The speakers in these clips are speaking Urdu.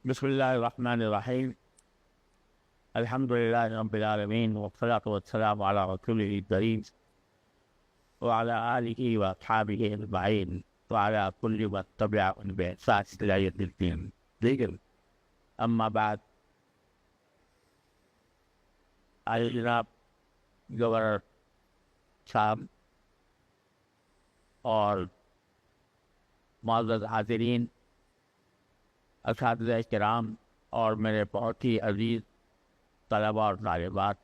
بسم الله الرحمن الرحيم. الحمد لله رب العالمين، والصلاة والسلام على رسوله الكريم وعلى آله وأصحابه أجمعين وعلى كل من تبعهم بإحسان إلى يوم الدين. لیکن اما بعد، آج جناب گورنر صاحب اور معزز حاضرین، اساتذہ کرام اور میرے بہت ہی عزیز طلباء اور طالبات،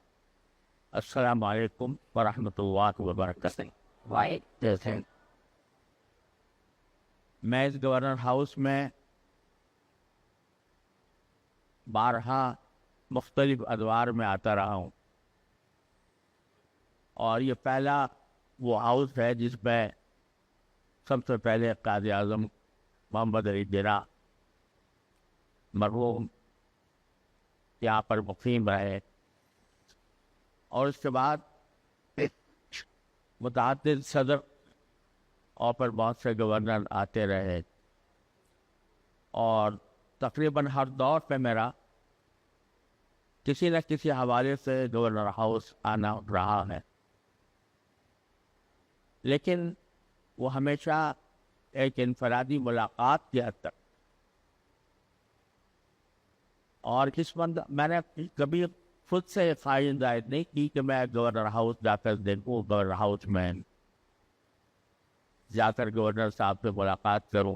السلام علیکم ورحمۃ اللہ وبرکاتہ۔ میں اس گورنر ہاؤس میں بارہا مختلف ادوار میں آتا رہا ہوں، اور یہ پہلا وہ ہاؤس ہے جس میں سب سے پہلے قائد اعظم محمد علی جناح مرحوم یہاں پر مقیم رہے، اور اس کے بعد متعدد صدر اور پر بہت سے گورنر آتے رہے، اور تقریباً ہر دور پہ میرا کسی نہ کسی حوالے سے گورنر ہاؤس آنا رہا ہے، لیکن وہ ہمیشہ ایک انفرادی ملاقات کی حد تک، اور میں نے کبھی خود سے خواہش ظاہر نہیں کی کہ میں گورنر ہاؤس جا کر دیکھوں، گورنر ہاؤس میں جا کر گورنر صاحب سے ملاقات کروں،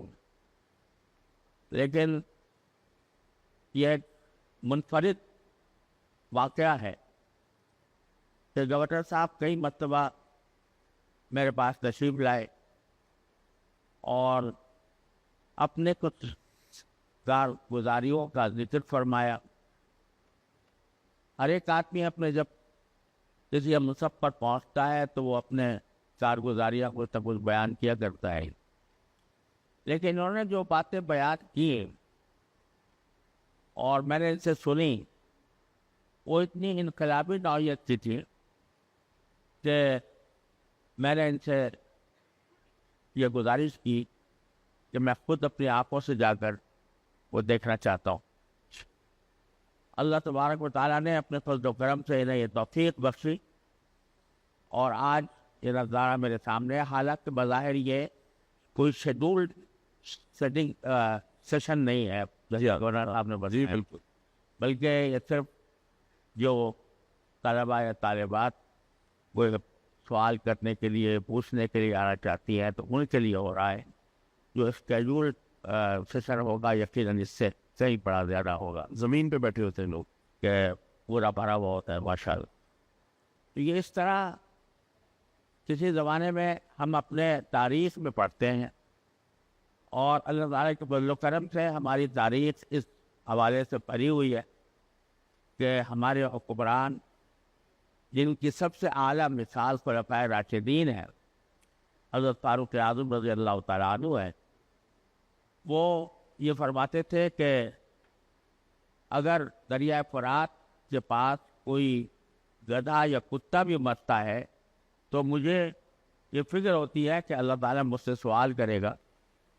لیکن یہ ایک منفرد واقعہ ہے کہ گورنر صاحب کئی مرتبہ میرے پاس تشریف لائے اور اپنے کچھ کارگزاریوں کا ذکر فرمایا۔ ہر ایک آدمی اپنے جب کسی منصب پر پہنچتا ہے تو وہ اپنے کارگزاریاں کو سب کچھ بیان کیا کرتا ہے، لیکن انہوں نے جو باتیں بیان کی اور میں نے ان سے سنی وہ اتنی انقلابی نوعیت کی تھی کہ میں نے ان سے یہ گزارش کی کہ میں خود اپنی آنکھوں سے جا کر وہ دیکھنا چاہتا ہوں۔ اللہ تبارک و تعالیٰ نے اپنے فضل و کرم سے انہیں یہ توفیق بخشی، اور آج یہ نظارہ میرے سامنے ہے۔ حالانکہ بظاہر یہ کوئی شیڈولڈ سیشن نہیں ہے گورنر صاحب نے بتایا، بلکہ یہ صرف جو طلباء یا طالبات وہ سوال کرنے کے لیے، پوچھنے کے لیے آنا چاہتی ہیں تو ان کے لیے ہو رہا ہے۔ جو اسکیڈول سیشن ہوگا یقیناً اس سے کہیں بڑا زیادہ ہوگا، زمین پہ بیٹھے ہوتے ہیں لوگ کہ پورا بھرا ہوا ہوتا ہے ماشاء اللہ۔ تو یہ اس طرح کسی زمانے میں ہم اپنے تاریخ میں پڑھتے ہیں، اور اللہ تعالیٰ کے فضل و کرم سے ہماری تاریخ اس حوالے سے بھری ہوئی ہے کہ ہمارے حکمران، جن کی سب سے اعلیٰ مثال خلفائے راشدین ہے، حضرت فاروق اعظم رضی اللہ تعالیٰ عنہ ہے، وہ یہ فرماتے تھے کہ اگر دریائے فرات کے پاس کوئی گدھا یا کتا بھی مرتا ہے تو مجھے یہ فکر ہوتی ہے کہ اللہ تعالیٰ مجھ سے سوال کرے گا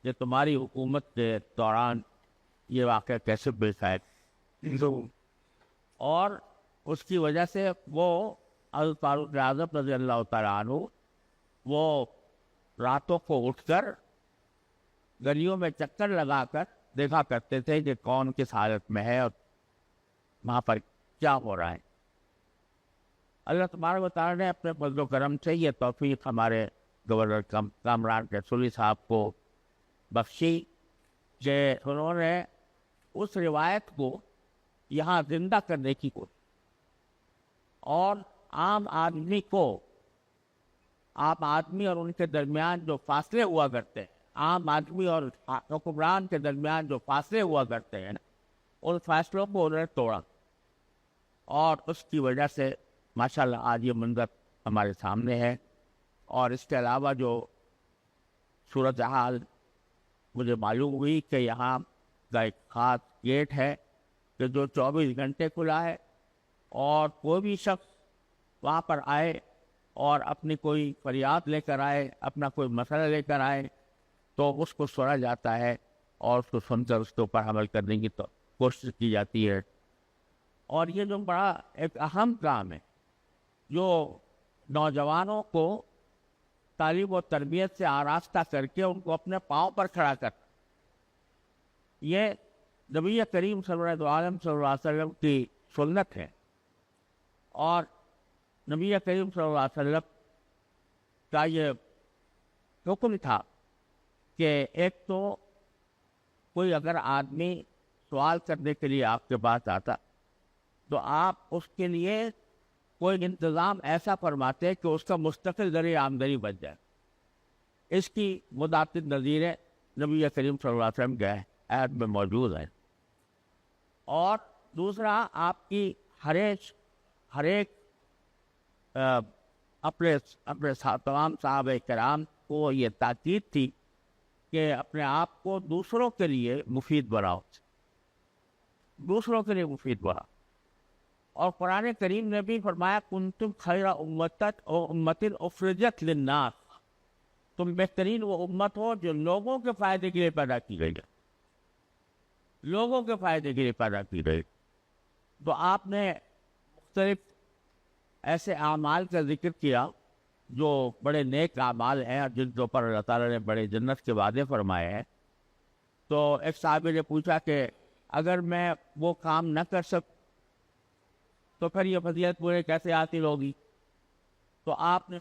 کہ تمہاری حکومت کے دوران یہ واقعہ کیسے پیش آئے، اور اس کی وجہ سے وہ حضرت فاروق اعظم رضی اللہ تعالیٰ عنہ وہ راتوں کو اٹھ کر گلیوں میں چکر لگا کر دیکھا کرتے تھے کہ کون کس حالت میں ہے اور وہاں پر کیا ہو رہا ہے۔ اللہ تبارک و تعالیٰ نے اپنے فضل و کرم سے یہ توفیق ہمارے گورنر کامران رسولی صاحب کو بخشی کہ انہوں نے اس روایت کو یہاں زندہ کرنے کی کوشش، اور عام آدمی اور ان کے درمیان جو فاصلے ہوا کرتے ہیں، عام آدمی اور حکمران کے درمیان جو فاصلے ہوا کرتے ہیں، ان فاصلوں کو انہوں نے توڑا، اور اس کی وجہ سے ماشاءاللہ آج یہ منظر ہمارے سامنے ہے۔ اور اس کے علاوہ جو صورتحال مجھے معلوم ہوئی کہ یہاں کا ایک خاص گیٹ ہے کہ جو 24 گھنٹے کھلا ہے، اور کوئی بھی شخص وہاں پر آئے اور اپنی کوئی فریاد لے کر آئے، اپنا کوئی مسئلہ لے کر آئے، تو اس کو سنا جاتا ہے اور اس کو سن کر اس کے اوپر عمل کرنے کی کوشش کی جاتی ہے. اور یہ جو بڑا ایک اہم کام ہے جو نوجوانوں کو تعلیم و تربیت سے آراستہ کر کے ان کو اپنے پاؤں پر کھڑا کر، یہ نبی کریم صلی اللہ علیہ وسلم کی سنت ہے. اور نبی کریم صلی اللہ علیہ وسلم کا یہ حکم تھا کہ ایک تو کوئی اگر آدمی سوال کرنے کے لیے آپ کے پاس آتا تو آپ اس کے لیے کوئی انتظام ایسا فرماتے کہ اس کا مستقل ذریعہ آمدنی بن جائے. اس کی متعدد نظیریں نبی کریم صلی اللہ علیہ وسلم کے عہد میں موجود ہیں. اور دوسرا آپ کی ہر ایک اپنے تمام صحابہ کرام کو یہ تاکید تھی کہ اپنے آپ کو دوسروں کے لیے مفید بناؤ، دوسروں کے لیے مفید بناؤ. اور قرآن کریم نے بھی فرمایا کنتم خیر امت اخرجت للناس، تم بہترین وہ امت ہو جو لوگوں کے فائدے کے لیے پیدا کی گئی ہے، لوگوں کے فائدے کے لیے پیدا کی گئی. تو آپ نے مختلف ایسے اعمال کا ذکر کیا جو بڑے نیک اعمال ہیں اور جن کے اوپر اللہ تعالیٰ نے بڑے جنت کے وعدے فرمائے ہیں. تو ایک صاحب نے پوچھا کہ اگر میں وہ کام نہ کر سکوں تو پھر یہ فضیلت مجھے کیسے حاصل ہوگی؟ تو آپ نے